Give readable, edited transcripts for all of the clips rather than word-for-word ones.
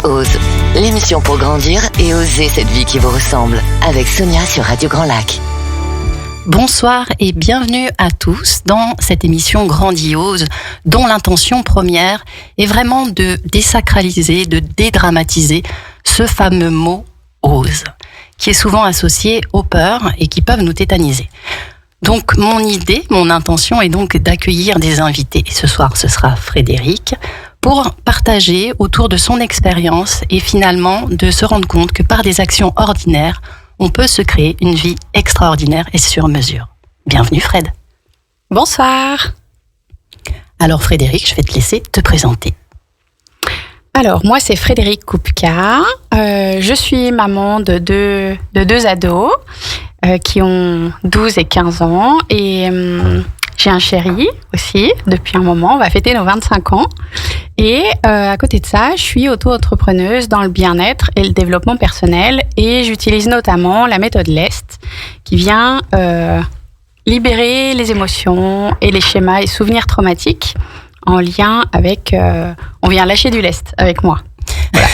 Ose, l'émission pour grandir et oser cette vie qui vous ressemble, avec Sonia sur Radio Grand Lac. Bonsoir et bienvenue à tous dans cette émission grandiose dont l'intention première est vraiment de désacraliser, de dédramatiser ce fameux mot « ose » qui est souvent associé aux peurs et qui peuvent nous tétaniser. Donc mon idée, mon intention est donc d'accueillir des invités. Et ce soir, ce sera Frédéric pour partager autour de son expérience et finalement de se rendre compte que par des actions ordinaires, on peut se créer une vie extraordinaire et sur mesure. Bienvenue Fred. Bonsoir. Alors Frédéric, je vais te laisser te présenter. Alors moi c'est Frédéric Kupka, je suis maman de deux ados qui ont 12 et 15 ans et j'ai un chéri aussi depuis un moment, on va fêter nos 25 ans et à côté de ça je suis auto-entrepreneuse dans le bien-être et le développement personnel et j'utilise notamment la méthode LEST qui vient libérer les émotions et les schémas et souvenirs traumatiques en lien avec... on vient lâcher du lest avec moi. Voilà.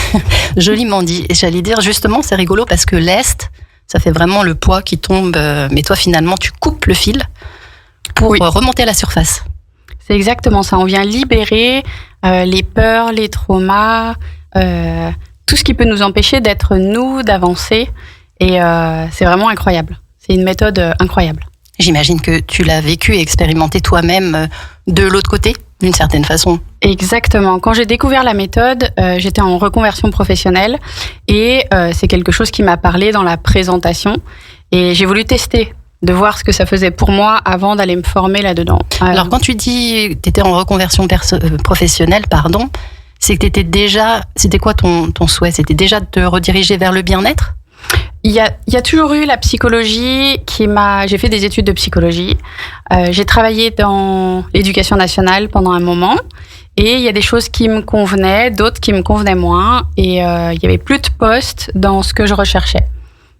Joliment dit. Et j'allais dire, justement, c'est rigolo parce que lest, ça fait vraiment le poids qui tombe. Mais toi, finalement, tu coupes le fil pour remonter à la surface. C'est exactement ça. On vient libérer les peurs, les traumas, tout ce qui peut nous empêcher d'être nous, d'avancer. Et c'est vraiment incroyable. C'est une méthode incroyable. J'imagine que tu l'as vécu et expérimenté toi-même de l'autre côté, d'une certaine façon. Exactement. Quand j'ai découvert la méthode, j'étais en reconversion professionnelle et c'est quelque chose qui m'a parlé dans la présentation et j'ai voulu tester, de voir ce que ça faisait pour moi avant d'aller me former là-dedans. Alors quand tu dis que tu étais en reconversion professionnelle, c'est que t'étais déjà... C'était quoi ton souhait ? C'était déjà de te rediriger vers le bien-être ? Il y a toujours eu la psychologie j'ai fait des études de psychologie. J'ai travaillé dans l'éducation nationale pendant un moment. Et il y a des choses qui me convenaient, d'autres qui me convenaient moins. Et il y avait plus de postes dans ce que je recherchais.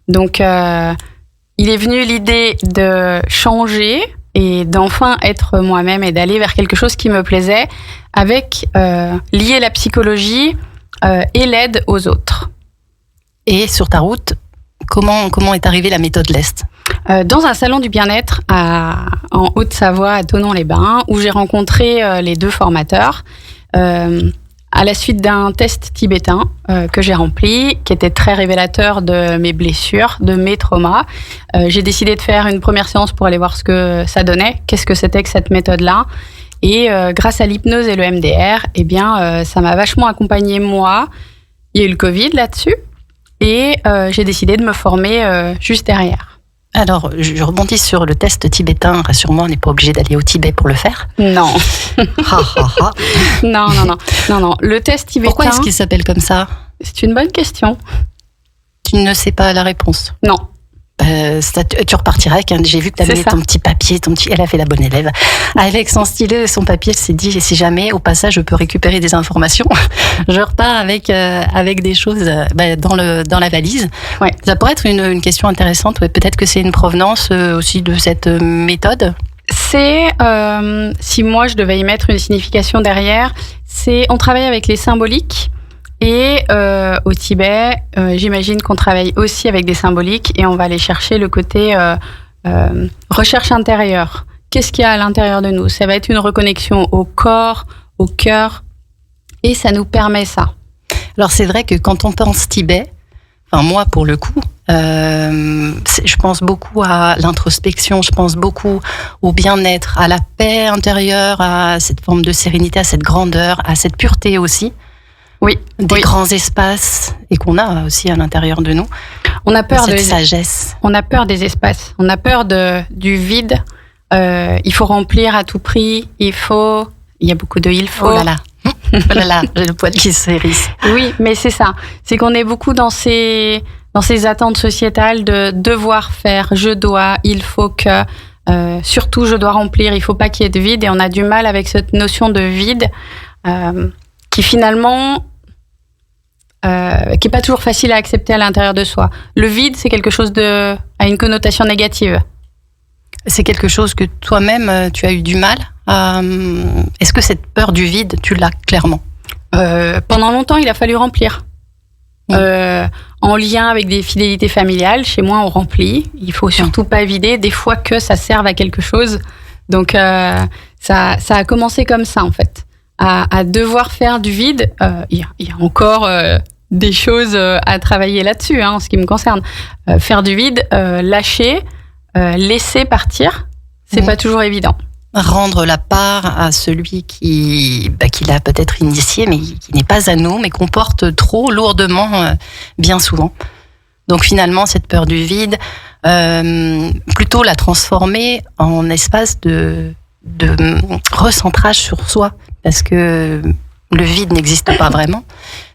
Donc, il est venu l'idée de changer et d'enfin être moi-même et d'aller vers quelque chose qui me plaisait avec lier la psychologie et l'aide aux autres. Et sur ta route, comment est arrivée la méthode LEST ? Dans un salon du bien-être en Haute-Savoie, à Thonon-les-Bains, où j'ai rencontré les deux formateurs, à la suite d'un test tibétain que j'ai rempli, qui était très révélateur de mes blessures, de mes traumas. J'ai décidé de faire une première séance pour aller voir ce que ça donnait, qu'est-ce que c'était que cette méthode-là. Et grâce à l'hypnose et le MDR, ça m'a vachement accompagnée moi. Il y a eu le Covid là-dessus. Et j'ai décidé de me former juste derrière. Alors, je rebondis sur le test tibétain. Rassure-moi, on n'est pas obligé d'aller au Tibet pour le faire. Non. Non. Le test tibétain... Pourquoi est-ce qu'il s'appelle comme ça ? C'est une bonne question. Tu ne sais pas la réponse ? Non. Tu repartiras avec j'ai vu que tu avais ton petit papier, elle a fait la bonne élève. Avec son stylet et son papier, elle s'est dit, si jamais, au passage, je peux récupérer des informations, je repars avec des choses dans la valise. Ouais. Ça pourrait être une question intéressante. Ouais. Peut-être que c'est une provenance aussi de cette méthode. C'est, si moi je devais y mettre une signification derrière, on travaille avec les symboliques. Et au Tibet, j'imagine qu'on travaille aussi avec des symboliques et on va aller chercher le côté recherche intérieure. Qu'est-ce qu'il y a à l'intérieur de nous ? Ça va être une reconnexion au corps, au cœur, et ça nous permet ça. Alors c'est vrai que quand on pense Tibet, moi pour le coup, je pense beaucoup à l'introspection, je pense beaucoup au bien-être, à la paix intérieure, à cette forme de sérénité, à cette grandeur, à cette pureté aussi. Oui, grands espaces et qu'on a aussi à l'intérieur de nous. On a peur de cette sagesse. On a peur des espaces. On a peur du vide. Il faut remplir à tout prix. Il y a beaucoup de il faut. Oh là là, j'ai le poil qui s'érisse. Oui, mais c'est ça. C'est qu'on est beaucoup dans ces attentes sociétales de devoir faire, je dois, il faut que. Surtout, je dois remplir. Il faut pas qu'il y ait de vide. Et on a du mal avec cette notion de vide qui finalement qui est pas toujours facile à accepter à l'intérieur de soi. Le vide, c'est quelque chose a une connotation négative. C'est quelque chose que toi-même, tu as eu du mal à... Est-ce que cette peur du vide, tu l'as clairement ? Pendant longtemps, il a fallu remplir. en lien avec des fidélités familiales. Chez moi, on remplit. Il faut surtout pas vider, des fois que ça serve à quelque chose. Donc, ça a commencé comme ça, en fait. À devoir faire du vide. Il y a encore des choses à travailler là-dessus, en ce qui me concerne. Faire du vide, lâcher, laisser partir, c'est pas toujours évident. Rendre la part à celui qui l'a peut-être initié, mais qui n'est pas à nous, mais qu'on porte trop lourdement, bien souvent. Donc finalement, cette peur du vide, plutôt la transformer en espace de recentrage sur soi, parce que le vide n'existe pas vraiment.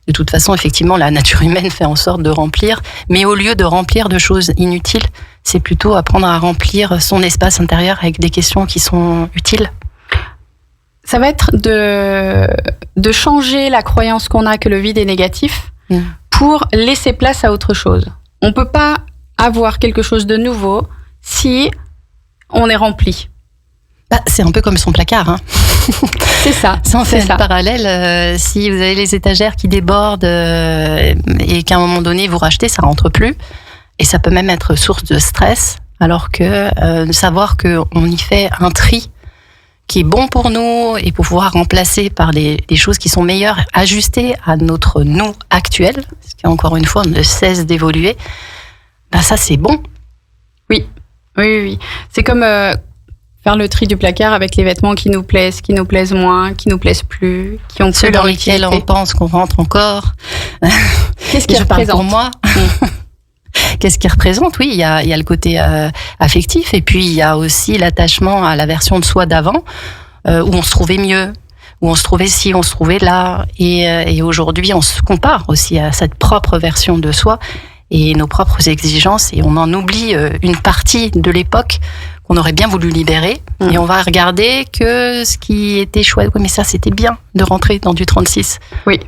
De toute façon, effectivement, la nature humaine fait en sorte de remplir, mais au lieu de remplir de choses inutiles, c'est plutôt apprendre à remplir son espace intérieur avec des questions qui sont utiles. Ça va être de changer la croyance qu'on a que le vide est négatif pour laisser place à autre chose. On ne peut pas avoir quelque chose de nouveau si on est rempli. C'est un peu comme son placard. C'est ça. Sans faire le parallèle, si vous avez les étagères qui débordent et qu'à un moment donné vous rachetez, ça rentre plus. Et ça peut même être source de stress, alors que de savoir qu'on y fait un tri qui est bon pour nous et pour pouvoir remplacer par des choses qui sont meilleures, ajustées à notre nous actuel, parce qu'encore une fois, on ne cesse d'évoluer, ça c'est bon. Oui. C'est comme faire le tri du placard avec les vêtements qui nous plaisent moins, qui nous plaisent plus, qui ont ceux dans lesquels on pense qu'on rentre encore. Qu'est-ce qui représente pour moi Qu'est-ce qui représente? Oui, il y a le côté affectif, et puis il y a aussi l'attachement à la version de soi d'avant, où on se trouvait mieux, où on se trouvait ci, on se trouvait là, et aujourd'hui on se compare aussi à cette propre version de soi et nos propres exigences, et on en oublie une partie de l'époque qu'on aurait bien voulu libérer, et on va regarder que ce qui était chouette. Oui, mais ça c'était bien de rentrer dans du 36. Oui,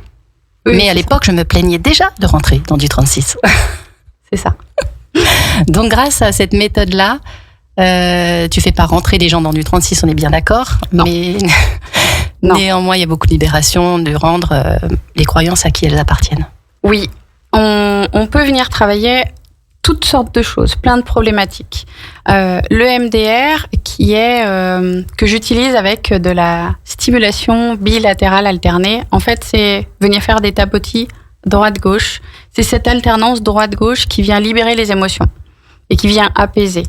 mais à l'époque je me plaignais déjà de rentrer dans du 36. C'est ça. Donc, grâce à cette méthode-là, tu fais pas rentrer des gens dans du 36, on est bien d'accord. Non. Mais non. Néanmoins, il y a beaucoup de libération de rendre les croyances à qui elles appartiennent. Oui, on peut venir travailler toutes sortes de choses, plein de problématiques. Le MDR, qui est que j'utilise avec de la stimulation bilatérale alternée, en fait, c'est venir faire des tapotis droite-gauche. C'est cette alternance droite-gauche qui vient libérer les émotions et qui vient apaiser.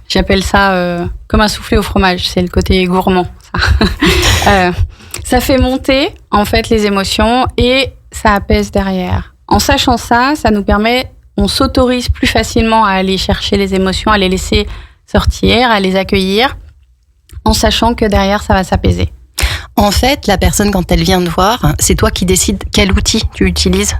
J'appelle ça comme un soufflé au fromage. C'est le côté gourmand. Ça fait monter en fait les émotions et ça apaise derrière. En sachant ça, ça nous permet, on s'autorise plus facilement à aller chercher les émotions, à les laisser sortir, à les accueillir, en sachant que derrière ça va s'apaiser. En fait, la personne, quand elle vient te voir, c'est toi qui décides quel outil tu utilises.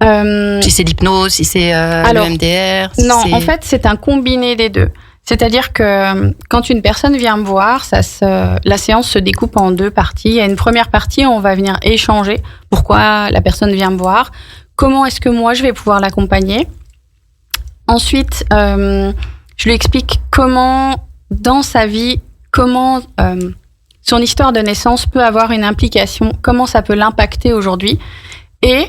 Si c'est l'hypnose, si c'est le MDR. Non, en fait, c'est un combiné des deux. C'est-à-dire que quand une personne vient me voir, la séance se découpe en deux parties. Il y a une première partie où on va venir échanger pourquoi la personne vient me voir, comment est-ce que moi je vais pouvoir l'accompagner. Ensuite, je lui explique comment, dans sa vie, son histoire de naissance peut avoir une implication, comment ça peut l'impacter aujourd'hui. Et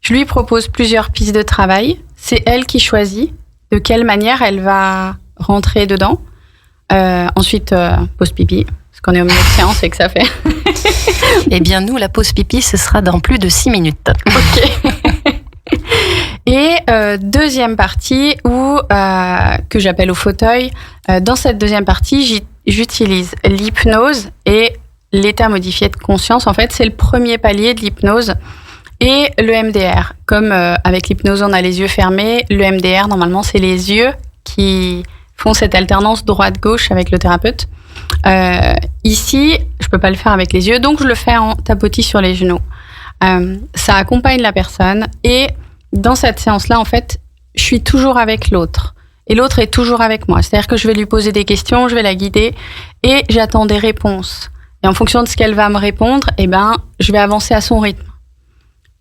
je lui propose plusieurs pistes de travail. C'est elle qui choisit de quelle manière elle va rentrer dedans. Ensuite, pause pipi, parce qu'on est au milieu de séance et que ça fait. Eh bien, nous, la pause pipi, ce sera dans plus de 6 minutes. OK. Et deuxième partie, que j'appelle au fauteuil. Dans cette deuxième partie, j'utilise l'hypnose et l'état modifié de conscience. En fait, c'est le premier palier de l'hypnose. Et le MDR. Comme avec l'hypnose, on a les yeux fermés, le MDR, normalement, c'est les yeux qui font cette alternance droite-gauche avec le thérapeute. Ici, je peux pas le faire avec les yeux, donc je le fais en tapotis sur les genoux. Ça accompagne la personne et dans cette séance-là, en fait, je suis toujours avec l'autre. Et l'autre est toujours avec moi. C'est-à-dire que je vais lui poser des questions, je vais la guider et j'attends des réponses. Et en fonction de ce qu'elle va me répondre, je vais avancer à son rythme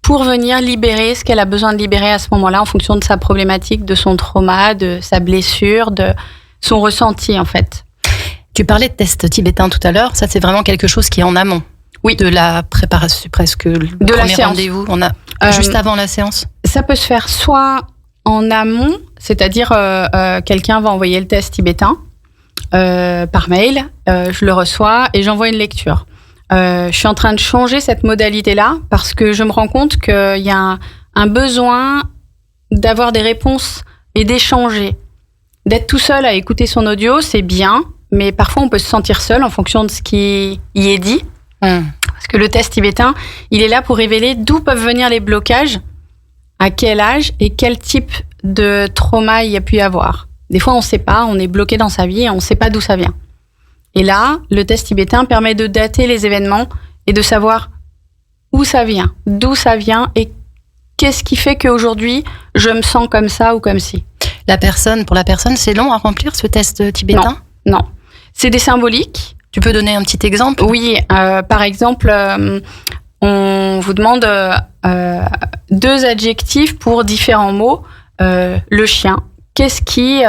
pour venir libérer ce qu'elle a besoin de libérer à ce moment-là en fonction de sa problématique, de son trauma, de sa blessure, de son ressenti, en fait. Tu parlais de test tibétain tout à l'heure. Ça, c'est vraiment quelque chose qui est en amont. Oui. De la préparation, presque le De la premier séance. rendez-vous. On a juste avant la séance. Ça peut se faire soit en amont, c'est-à-dire quelqu'un va envoyer le test tibétain par mail, je le reçois et j'envoie une lecture. Je suis en train de changer cette modalité-là parce que je me rends compte qu'il y a un besoin d'avoir des réponses et d'échanger. D'être tout seul à écouter son audio, c'est bien, mais parfois on peut se sentir seul en fonction de ce qui y est dit. Parce que le test tibétain, il est là pour révéler d'où peuvent venir les blocages, à quel âge et quel type de trauma il y a pu y avoir. Des fois, on ne sait pas, on est bloqué dans sa vie et on ne sait pas d'où ça vient. Et là, le test tibétain permet de dater les événements et de savoir où ça vient, d'où ça vient et qu'est-ce qui fait qu'aujourd'hui, je me sens comme ça ou comme ci. Pour la personne, c'est long à remplir ce test tibétain ? Non. C'est des symboliques. Tu peux donner un petit exemple ? Oui, par exemple, on vous demande 2 adjectifs pour différents mots. Le chien. Qu'est-ce qui,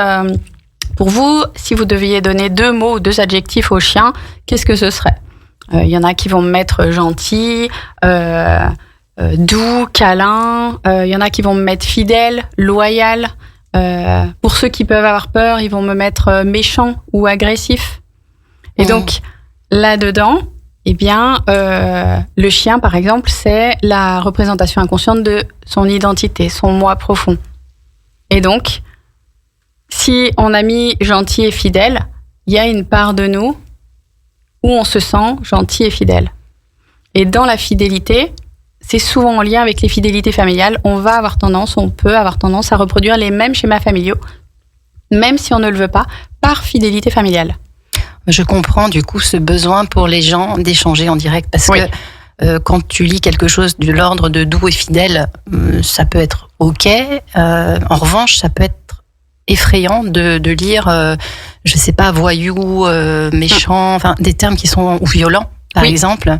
pour vous, si vous deviez donner 2 mots ou 2 adjectifs au chien, qu'est-ce que ce serait ? Il y en a qui vont me mettre gentil, doux, câlin. Il y en a qui vont me mettre fidèle, loyal. Pour ceux qui peuvent avoir peur, ils vont me mettre méchant ou agressif. Et donc, là-dedans, eh bien, le chien, par exemple, c'est la représentation inconsciente de son identité, son moi profond. Et donc, si on a mis gentil et fidèle, il y a une part de nous où on se sent gentil et fidèle. Et dans la fidélité, c'est souvent en lien avec les fidélités familiales. On peut avoir tendance à reproduire les mêmes schémas familiaux, même si on ne le veut pas, par fidélité familiale. Je comprends du coup ce besoin pour les gens d'échanger en direct parce que quand tu lis quelque chose de l'ordre de doux et fidèle, ça peut être ok. En revanche, ça peut être effrayant de lire, je sais pas, voyou, méchant, enfin des termes qui sont ou violents, par exemple.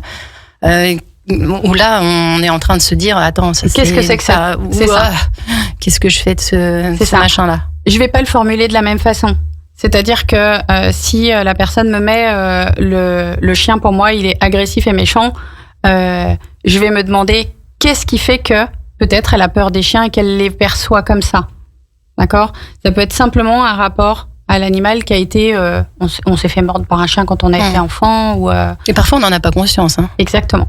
Où là, on est en train de se dire, attends, qu'est-ce que c'est que ça ? C'est ça. Qu'est-ce que je fais de ce machin-là ? Je vais pas le formuler de la même façon. C'est-à-dire que si la personne me met le chien, pour moi, il est agressif et méchant, je vais me demander qu'est-ce qui fait que peut-être elle a peur des chiens et qu'elle les perçoit comme ça. D'accord ? Ça peut être simplement un rapport à l'animal qui a été... on s'est fait mordre par un chien quand on a été enfant. Et parfois, on n'en a pas conscience. Hein. Exactement.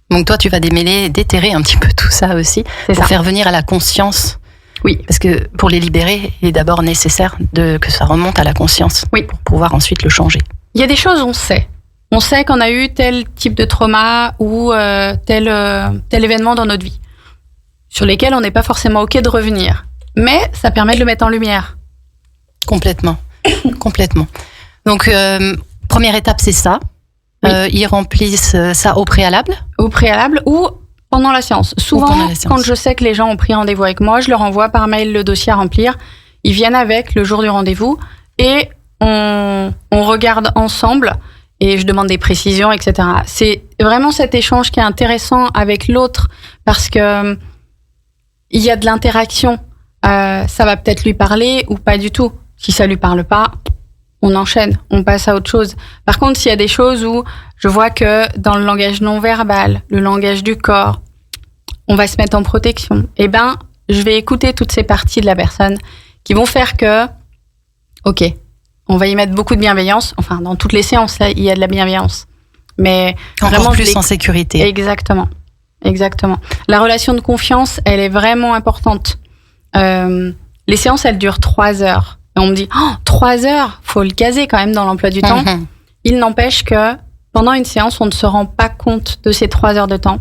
Donc toi, tu vas déterrer un petit peu tout ça aussi, faire venir à la conscience. Oui. Parce que pour les libérer, il est d'abord nécessaire que ça remonte à la conscience pour pouvoir ensuite le changer. Il y a des choses, on sait. On sait qu'on a eu tel type de trauma ou tel événement dans notre vie, sur lesquels on n'est pas forcément OK de revenir. Mais ça permet de le mettre en lumière. Complètement. Complètement. Donc, première étape, c'est ça. Oui. Ils remplissent ça au préalable ? Au préalable ou pendant la séance. Souvent, quand je sais que les gens ont pris rendez-vous avec moi, je leur envoie par mail le dossier à remplir. Ils viennent avec le jour du rendez-vous et on regarde ensemble et je demande des précisions, etc. C'est vraiment cet échange qui est intéressant avec l'autre parce que il y a de l'interaction. Ça va peut-être lui parler ou pas du tout. Si ça lui parle pas, on enchaîne, on passe à autre chose. Par contre, s'il y a des choses où je vois que dans le langage non verbal, le langage du corps, on va se mettre en protection, eh ben, je vais écouter toutes ces parties de la personne qui vont faire que, ok, on va y mettre beaucoup de bienveillance. Enfin, dans toutes les séances, là, il y a de la bienveillance. Mais encore vraiment plus en sécurité. Exactement. La relation de confiance, elle est vraiment importante. Les séances, elles durent 3 heures. Et on me dit, 3 heures, faut le caser quand même dans l'emploi du temps. Il n'empêche que pendant une séance, on ne se rend pas compte de ces 3 heures de temps.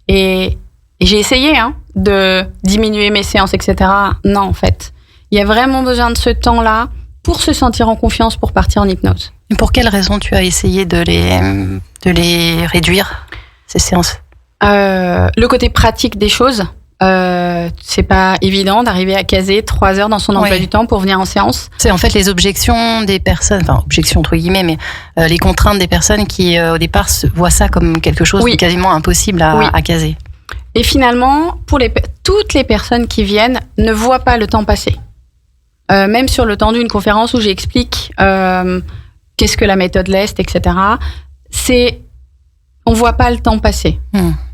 Et j'ai essayé de diminuer mes séances, etc. Non, en fait. Il y a vraiment besoin de ce temps-là pour se sentir en confiance pour partir en hypnose. Et pour quelles raisons tu as essayé de les réduire, ces séances ? Le côté pratique des choses. C'est pas évident d'arriver à caser 3 heures dans son emploi du temps pour venir en séance. C'est en fait les objections des personnes, enfin objections entre guillemets, mais les contraintes des personnes qui au départ voient ça comme quelque chose de quasiment impossible à caser. Et finalement, pour toutes les personnes qui viennent ne voient pas le temps passer. Même sur le temps d'une conférence où j'explique qu'est-ce que la méthode LEST, etc. on voit pas le temps passer.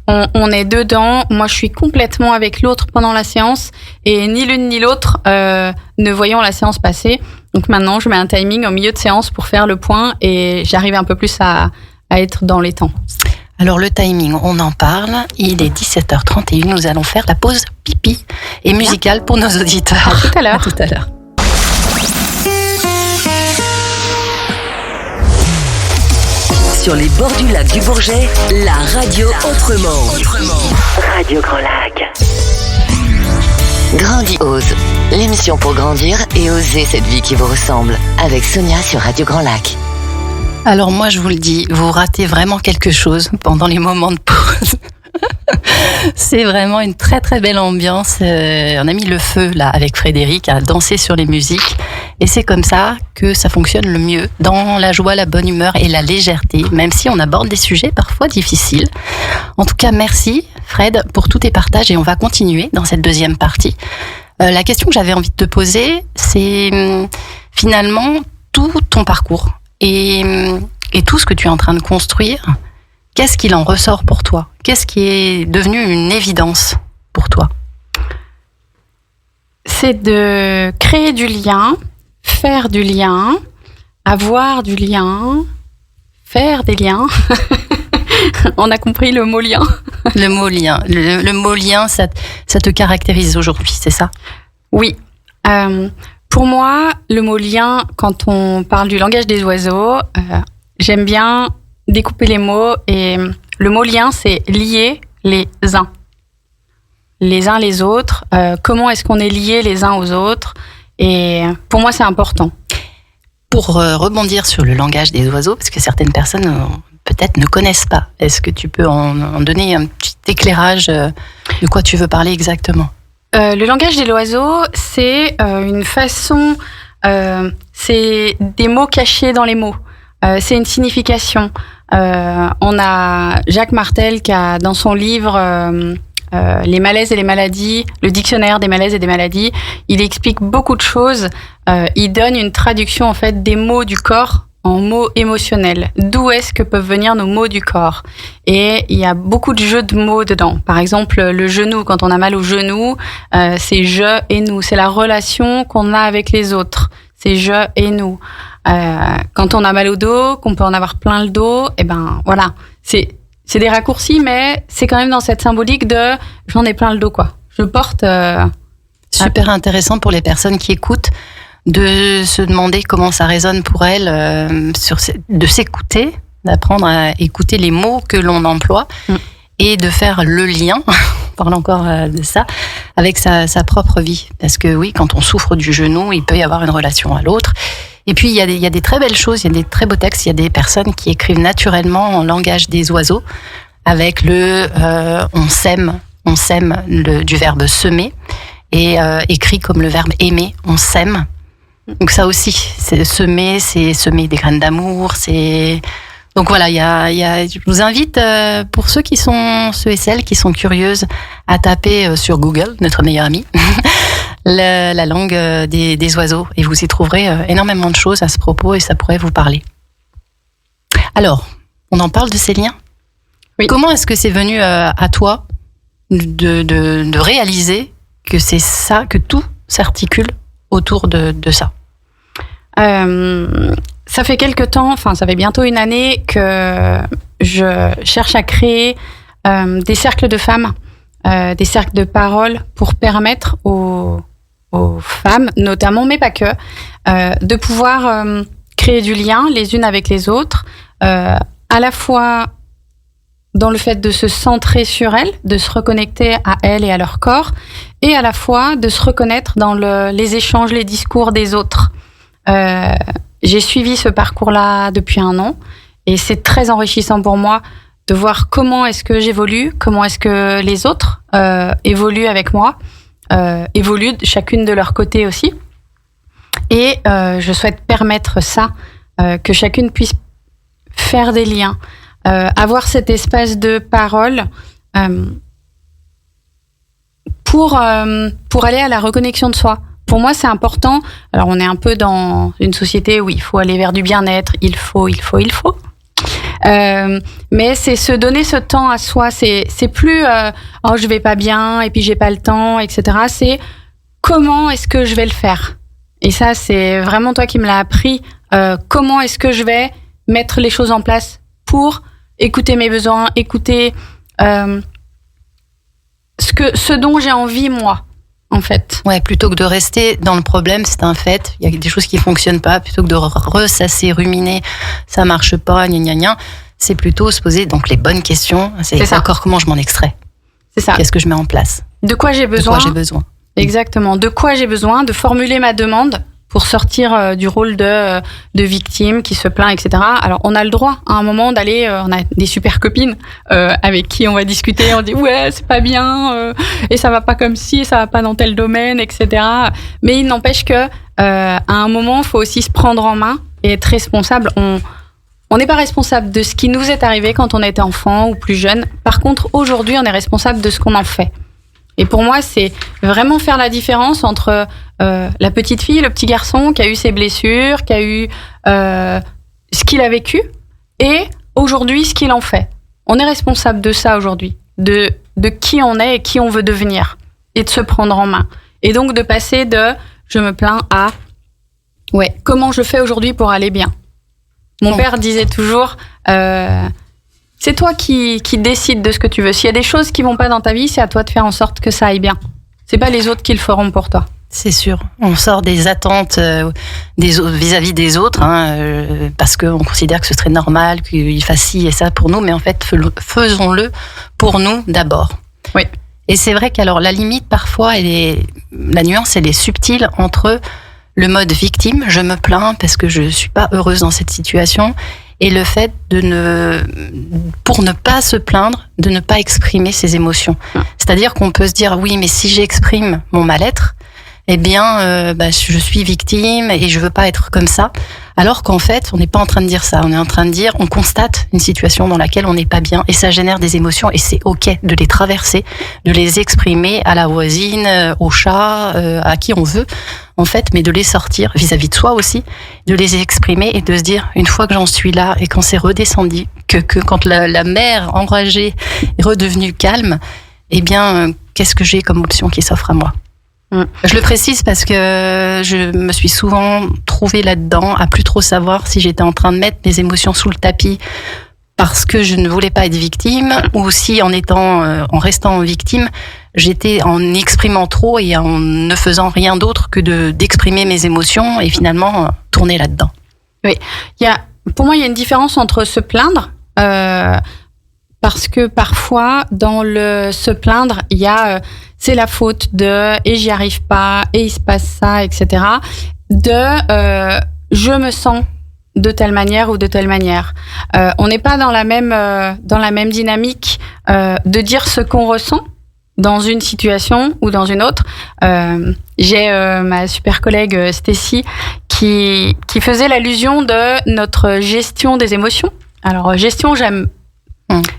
On est dedans. Moi, je suis complètement avec l'autre pendant la séance et ni l'une ni l'autre ne voyons la séance passer. Donc maintenant, je mets un timing au milieu de séance pour faire le point et j'arrive un peu plus à être dans les temps. Alors le timing, on en parle. Il est 17h31. Nous allons faire la pause pipi et musicale pour nos auditeurs. À tout à l'heure. À tout à l'heure. Sur les bords du lac du Bourget, la radio autrement. Radio Grand Lac. Grandiose, l'émission pour grandir et oser cette vie qui vous ressemble. Avec Sonia sur Radio Grand Lac. Alors moi, je vous le dis, vous ratez vraiment quelque chose pendant les moments de pause. C'est vraiment une très très belle ambiance. On a mis le feu là avec Frédéric à danser sur les musiques. Et c'est comme ça que ça fonctionne le mieux, dans la joie, la bonne humeur et la légèreté, même si on aborde des sujets parfois difficiles. En tout cas, merci Fred pour tous tes partages et on va continuer dans cette deuxième partie. La question que j'avais envie de te poser, c'est finalement tout ton parcours et tout ce que tu es en train de construire. Qu'est-ce qu'il en ressort pour toi ? Qu'est-ce qui est devenu une évidence pour toi ? C'est de créer du lien, faire du lien, avoir du lien, faire des liens. On a compris le mot lien. Le mot lien. Le mot lien, ça te caractérise aujourd'hui, c'est ça ? Oui. Pour moi, le mot lien, quand on parle du langage des oiseaux, j'aime bien découper les mots et le mot lien, c'est lier les uns les autres. Comment est-ce qu'on est liés les uns aux autres ? Et pour moi, c'est important. Pour rebondir sur le langage des oiseaux, parce que certaines personnes peut-être ne connaissent pas, est-ce que tu peux en donner un petit éclairage de quoi tu veux parler exactement ? Le langage des oiseaux, c'est une façon, c'est des mots cachés dans les mots. C'est une signification. On a Jacques Martel qui a dans son livre Les malaises et les maladies, le dictionnaire des malaises et des maladies, il explique beaucoup de choses. Il donne une traduction en fait des mots du corps en mots émotionnels. D'où est-ce que peuvent venir nos mots du corps ? Et il y a beaucoup de jeux de mots dedans. Par exemple, le genou, quand on a mal au genou, c'est je et nous. C'est la relation qu'on a avec les autres. C'est je et nous. Quand on a mal au dos, qu'on peut en avoir plein le dos, et ben voilà. C'est des raccourcis, mais c'est quand même dans cette symbolique de j'en ai plein le dos, quoi. Je porte. Super intéressant pour les personnes qui écoutent de se demander comment ça résonne pour elles, de s'écouter, d'apprendre à écouter les mots que l'on emploie et de faire le lien, on parle encore de ça, avec sa propre vie. Parce que oui, quand on souffre du genou, il peut y avoir une relation à l'autre. Et puis, il y a des très belles choses, il y a des très beaux textes, il y a des personnes qui écrivent naturellement en langage des oiseaux, avec on sème du verbe semer, et écrit comme le verbe aimer, on sème. Donc ça aussi, c'est semer des graines d'amour, Donc voilà, je vous invite, pour ceux et celles qui sont curieuses, à taper sur Google, notre meilleur ami, la langue des oiseaux. Et vous y trouverez énormément de choses à ce propos et ça pourrait vous parler. Alors, on en parle de ces liens ? Oui. Comment est-ce que c'est venu à toi de réaliser que c'est ça, que tout s'articule autour de ça ? Ça fait ça fait bientôt une année que je cherche à créer des cercles de femmes, des cercles de parole pour permettre aux femmes, notamment, mais pas que, de pouvoir créer du lien les unes avec les autres, à la fois dans le fait de se centrer sur elles, de se reconnecter à elles et à leur corps, et à la fois de se reconnaître dans les échanges, les discours des autres. J'ai suivi ce parcours-là depuis 1 an et c'est très enrichissant pour moi de voir comment est-ce que j'évolue, comment est-ce que les autres évoluent avec moi, évoluent chacune de leur côté aussi. Et je souhaite permettre ça, que chacune puisse faire des liens, avoir cet espace de parole pour aller à la reconnexion de soi. Pour moi, c'est important. Alors, on est un peu dans une société où il faut aller vers du bien-être. Il faut. Mais c'est se donner ce temps à soi. C'est plus oh je vais pas bien et puis j'ai pas le temps, etc. C'est comment est-ce que je vais le faire. Et ça, c'est vraiment toi qui me l'as appris. Comment est-ce que je vais mettre les choses en place pour écouter mes besoins, écouter ce dont j'ai envie moi. En fait. Ouais, plutôt que de rester dans le problème, c'est un fait. Il y a des choses qui fonctionnent pas. Plutôt que de ressasser, ruminer, ça marche pas, gna gna gna. C'est plutôt se poser donc les bonnes questions. C'est d'accord, comment je m'en extrais. C'est ça. Qu'est-ce que je mets en place. De quoi j'ai besoin. Exactement. De quoi j'ai besoin. De formuler ma demande pour sortir du rôle de victime qui se plaint, etc. Alors, on a le droit à un moment d'aller... on a des super copines avec qui on va discuter. On dit, ouais, c'est pas bien, et ça va pas comme ci, ça va pas dans tel domaine, etc. Mais il n'empêche que à un moment, il faut aussi se prendre en main et être responsable. On n'est pas responsable de ce qui nous est arrivé quand on était enfant ou plus jeune. Par contre, aujourd'hui, on est responsable de ce qu'on en fait. Et pour moi, c'est vraiment faire la différence entre la petite fille, le petit garçon qui a eu ses blessures, qui a eu ce qu'il a vécu, et aujourd'hui, ce qu'il en fait. On est responsable de ça aujourd'hui, de qui on est et qui on veut devenir, et de se prendre en main. Et donc de passer de « je me plains » à « ouais, comment je fais aujourd'hui pour aller bien ?» Mon père disait toujours c'est toi qui décides de ce que tu veux. S'il y a des choses qui vont pas dans ta vie, c'est à toi de faire en sorte que ça aille bien. C'est pas les autres qui le feront pour toi. C'est sûr. On sort des attentes vis-à-vis des autres, parce qu'on considère que ce serait normal qu'ils fassent ci et ça pour nous, mais en fait, faisons-le pour nous d'abord. Oui. Et c'est vrai qu'alors la limite parfois, la nuance, elle est subtile entre le mode victime, je me plains parce que je suis pas heureuse dans cette situation, et le fait pour ne pas se plaindre, de ne pas exprimer ses émotions. C'est-à-dire qu'on peut se dire, oui, mais si j'exprime mon mal-être, eh bien, je suis victime et je veux pas être comme ça. Alors qu'en fait, on n'est pas en train de dire ça. On est en train de dire, on constate une situation dans laquelle on n'est pas bien et ça génère des émotions et c'est ok de les traverser, de les exprimer à la voisine, au chat, à qui on veut, en fait, mais de les sortir vis-à-vis de soi aussi, de les exprimer et de se dire, une fois que j'en suis là et quand c'est redescendu, que quand la mer enragée est redevenue calme, eh bien, qu'est-ce que j'ai comme option qui s'offre à moi? Je le précise parce que je me suis souvent trouvée là-dedans à plus trop savoir si j'étais en train de mettre mes émotions sous le tapis parce que je ne voulais pas être victime ou si en restant victime, j'étais en exprimant trop et en ne faisant rien d'autre que d'exprimer mes émotions et finalement tourner là-dedans. Oui, pour moi, il y a une différence entre se plaindre parce que parfois, dans le se plaindre, il y a c'est la faute de et j'y arrive pas et il se passe ça, etc. Je me sens de telle manière ou de telle manière. On n'est pas dans la même dynamique de dire ce qu'on ressent dans une situation ou dans une autre. J'ai ma super collègue Stécie qui faisait l'allusion de notre gestion des émotions. Alors gestion, j'aime.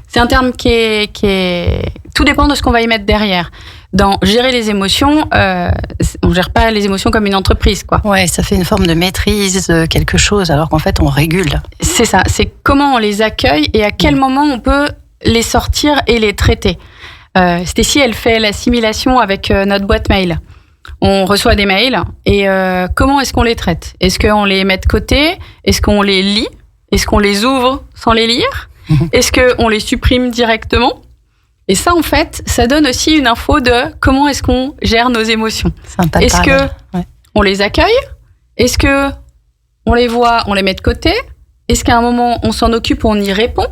C'est un terme qui est tout dépend de ce qu'on va y mettre derrière. Dans gérer les émotions, on gère pas les émotions comme une entreprise, quoi. Ouais, ça fait une forme de maîtrise de quelque chose, alors qu'en fait on régule. C'est ça. C'est comment on les accueille et à quel moment on peut les sortir et les traiter. Stécie, elle fait l'assimilation avec notre boîte mail. On reçoit des mails et comment est-ce qu'on les traite? Est-ce qu'on les met de côté? Est-ce qu'on les lit? Est-ce qu'on les ouvre sans les lire? Est-ce qu'on les supprime directement? Et ça, en fait, ça donne aussi une info de comment est-ce qu'on gère nos émotions. Est-ce que on les accueille? Est-ce que on les voit, on les met de côté? Est-ce qu'à un moment, on s'en occupe, on y répond?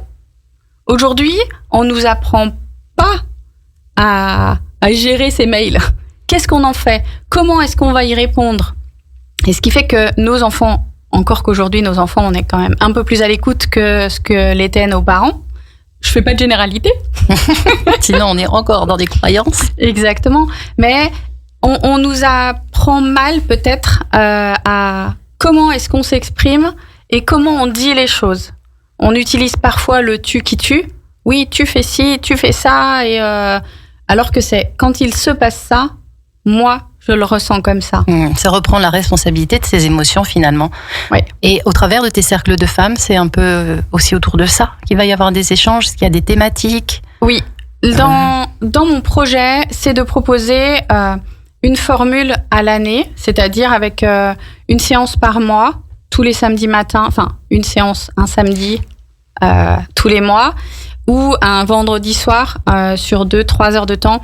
Aujourd'hui, on nous apprend pas à gérer ces mails. Qu'est-ce qu'on en fait? Comment est-ce qu'on va y répondre? Et ce qui fait que nos enfants, encore qu'aujourd'hui, nos enfants, on est quand même un peu plus à l'écoute que ce que l'étaient nos parents. Je fais pas de généralité. Sinon, on est encore dans des croyances. Exactement. Mais on nous apprend mal, peut-être, à comment est-ce qu'on s'exprime et comment on dit les choses. On utilise parfois le tu qui tue. Oui, tu fais ci, tu fais ça. Et alors que c'est quand il se passe ça, moi, je le ressens comme ça. C'est reprendre la responsabilité de ses émotions finalement. Oui. Et au travers de tes cercles de femmes, c'est un peu aussi autour de ça qu'il va y avoir des échanges, qu'il y a des thématiques. Oui. Dans mon projet, c'est de proposer une formule à l'année, c'est-à-dire avec une séance par mois, tous les samedis matins, enfin une séance un samedi tous les mois, ou un vendredi soir sur 2-3 heures de temps,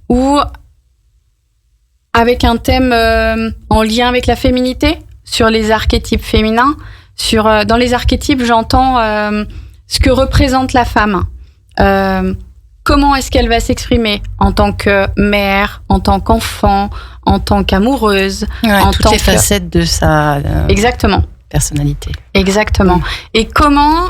ou avec un thème en lien avec la féminité, sur les archétypes féminins. Dans les archétypes, j'entends ce que représente la femme. Comment est-ce qu'elle va s'exprimer en tant que mère, en tant qu'enfant, en tant qu'amoureuse, en toutes tant les facettes de sa Exactement. personnalité. Exactement. Et comment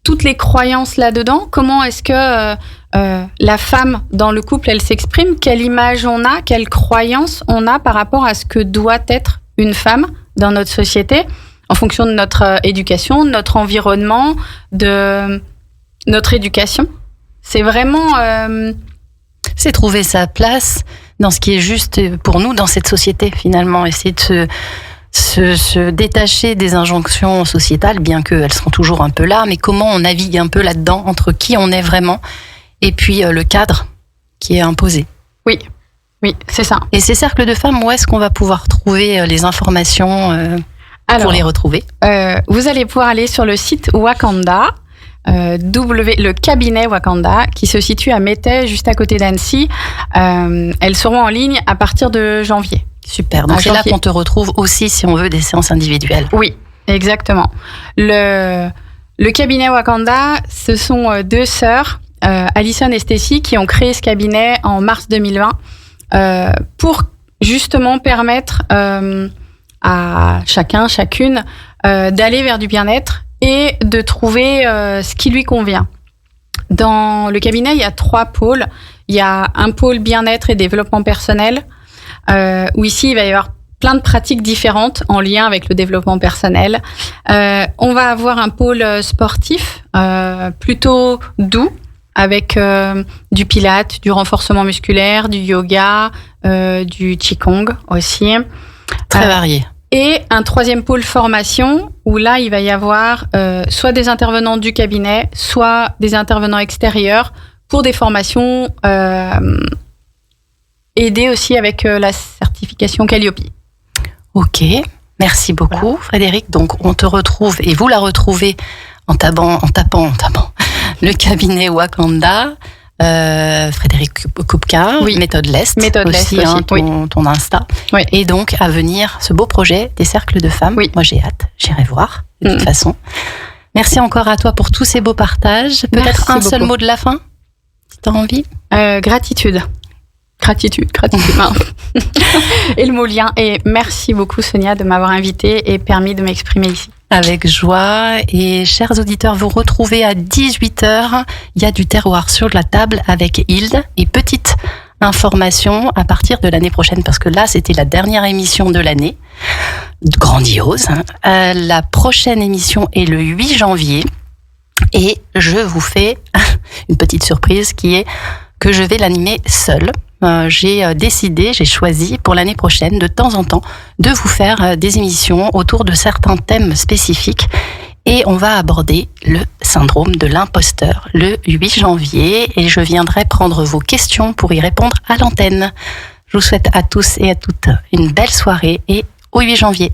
toutes les croyances là-dedans, comment est-ce que la femme dans le couple, elle s'exprime, quelle image on a, quelle croyance on a par rapport à ce que doit être une femme dans notre société, en fonction de notre éducation, de notre environnement, de notre éducation. C'est vraiment... C'est trouver sa place dans ce qui est juste pour nous dans cette société finalement. Essayer de se détacher des injonctions sociétales, bien qu'elles seront toujours un peu là, mais comment on navigue un peu là-dedans, entre qui on est vraiment, et puis le cadre qui est imposé. Oui, c'est ça. Et ces cercles de femmes, où est-ce qu'on va pouvoir trouver les informations pour les retrouver ? Vous allez pouvoir aller sur le site Wakanda, le cabinet Wakanda, qui se situe à Métais, juste à côté d'Annecy. Elles seront en ligne à partir de janvier. Super, donc c'est là qu'on te retrouve aussi si on veut des séances individuelles. Oui, exactement. Le cabinet Wakanda, ce sont deux sœurs, Alison et Stacy, qui ont créé ce cabinet en mars 2020 pour justement permettre à chacune d'aller vers du bien-être et de trouver ce qui lui convient. Dans le cabinet, il y a 3 pôles. Il y a un pôle bien-être et développement personnel, où ici, il va y avoir plein de pratiques différentes en lien avec le développement personnel. On va avoir un pôle sportif plutôt doux, avec du pilates, du renforcement musculaire, du yoga, du qigong aussi. Très varié. Et un 3e pôle formation, où là, il va y avoir soit des intervenants du cabinet, soit des intervenants extérieurs pour des formations aidées aussi avec la certification Calliope. Ok, merci beaucoup Frédéric. Donc on te retrouve, et vous la retrouvez en tapant le cabinet Wakanda, Frédéric Kupka, Méthode Lest, aussi, ton Insta. Oui. Et donc à venir ce beau projet des cercles de femmes. Oui. Moi j'ai hâte, j'irai voir de toute façon. Merci encore à toi pour tous ces beaux partages. Peut-être un seul mot de la fin, si tu as envie. Gratitude. Et le mot lien. Et merci beaucoup Sonia de m'avoir invitée et permis de m'exprimer ici. Avec joie. Et chers auditeurs, vous retrouvez à 18h. Il y a du terroir sur la table avec Hilde. Et petite information à partir de l'année prochaine, parce que là, c'était la dernière émission de l'année. Grandiose. La prochaine émission est le 8 janvier. Et je vous fais une petite surprise qui est que je vais l'animer seule. J'ai choisi pour l'année prochaine de temps en temps de vous faire des émissions autour de certains thèmes spécifiques et on va aborder le syndrome de l'imposteur le 8 janvier et je viendrai prendre vos questions pour y répondre à l'antenne. Je vous souhaite à tous et à toutes une belle soirée et au 8 janvier.